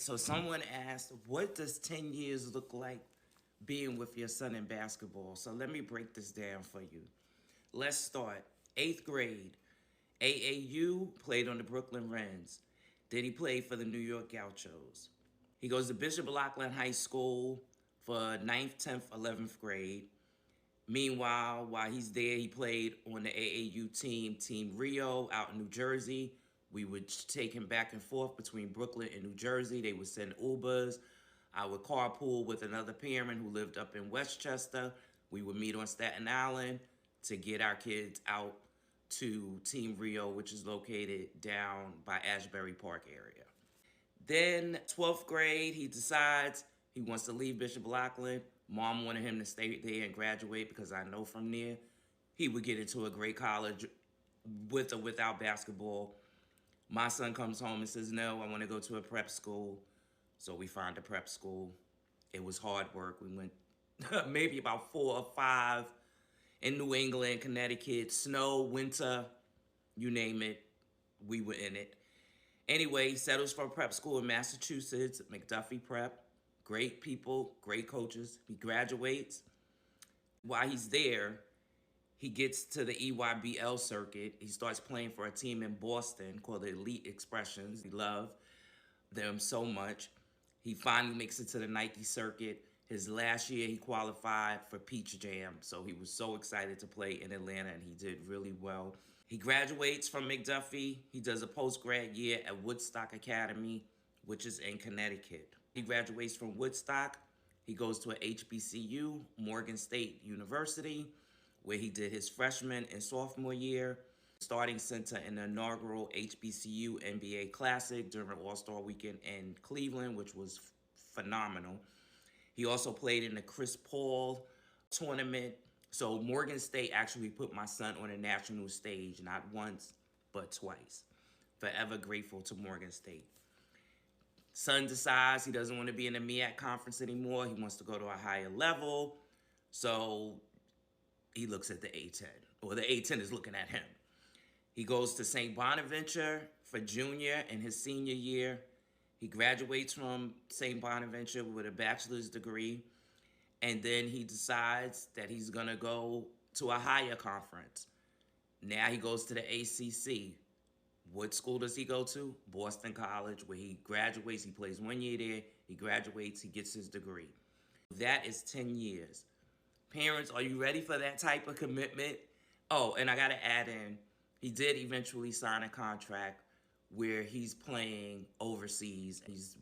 So someone asked, what does 10 years look like being with your son in basketball? So let me break this down for you. Let's start. Eighth grade, AAU, played on the Brooklyn Wrens. Then he played for the New York Gauchos. He goes to Bishop Loughlin High School for ninth, 10th, 11th grade. Meanwhile, while he's there, he played on the AAU team, Team Rio, out in New Jersey. We would take him back and forth between Brooklyn and New Jersey. They would send Ubers. I would carpool with another parent who lived up in Westchester. We would meet on Staten Island to get our kids out to Team Rio, which is located down by Ashbury Park area. Then 12th grade, he decides he wants to leave Bishop Loughlin. Mom wanted him to stay there and graduate because I know from there he would get into a great college with or without basketball. My son comes home and says, no, I want to go to a prep school. So we find a prep school. It was hard work. We went maybe about 4 or 5 in New England, Connecticut, snow, winter, you name it, we were in it. Anyway, he settles for prep school in Massachusetts, McDuffie Prep. Great people, great coaches. He graduates. While he's there, he gets to the EYBL circuit. He starts playing for a team in Boston called the Elite Expressions. He loved them so much. He finally makes it to the Nike circuit. His last year, he qualified for Peach Jam, so he was so excited to play in Atlanta, and he did really well. He graduates from McDuffie. He does a post-grad year at Woodstock Academy, which is in Connecticut. He graduates from Woodstock. He goes to a HBCU, Morgan State University, where he did his freshman and sophomore year, starting center in the inaugural HBCU NBA Classic during All-Star Weekend in Cleveland, which was phenomenal. He also played in the Chris Paul tournament. So Morgan State actually put my son on a national stage, not once, but twice. Forever grateful to Morgan State. Son decides he doesn't want to be in the MEAC conference anymore. He wants to go to a higher level. So he looks at the A10, or the A10 is looking at him. He goes to St. Bonaventure for junior and his senior year. He graduates from St. Bonaventure with a bachelor's degree. And then he decides that he's going to go to a higher conference. Now he goes to the ACC. What school does he go to? Boston College, where he graduates. He plays 1 year there. He graduates. He gets his degree. That is 10 years. Parents, are you ready for that type of commitment? Oh, and I got to add in, he did eventually sign a contract where he's playing overseas. He's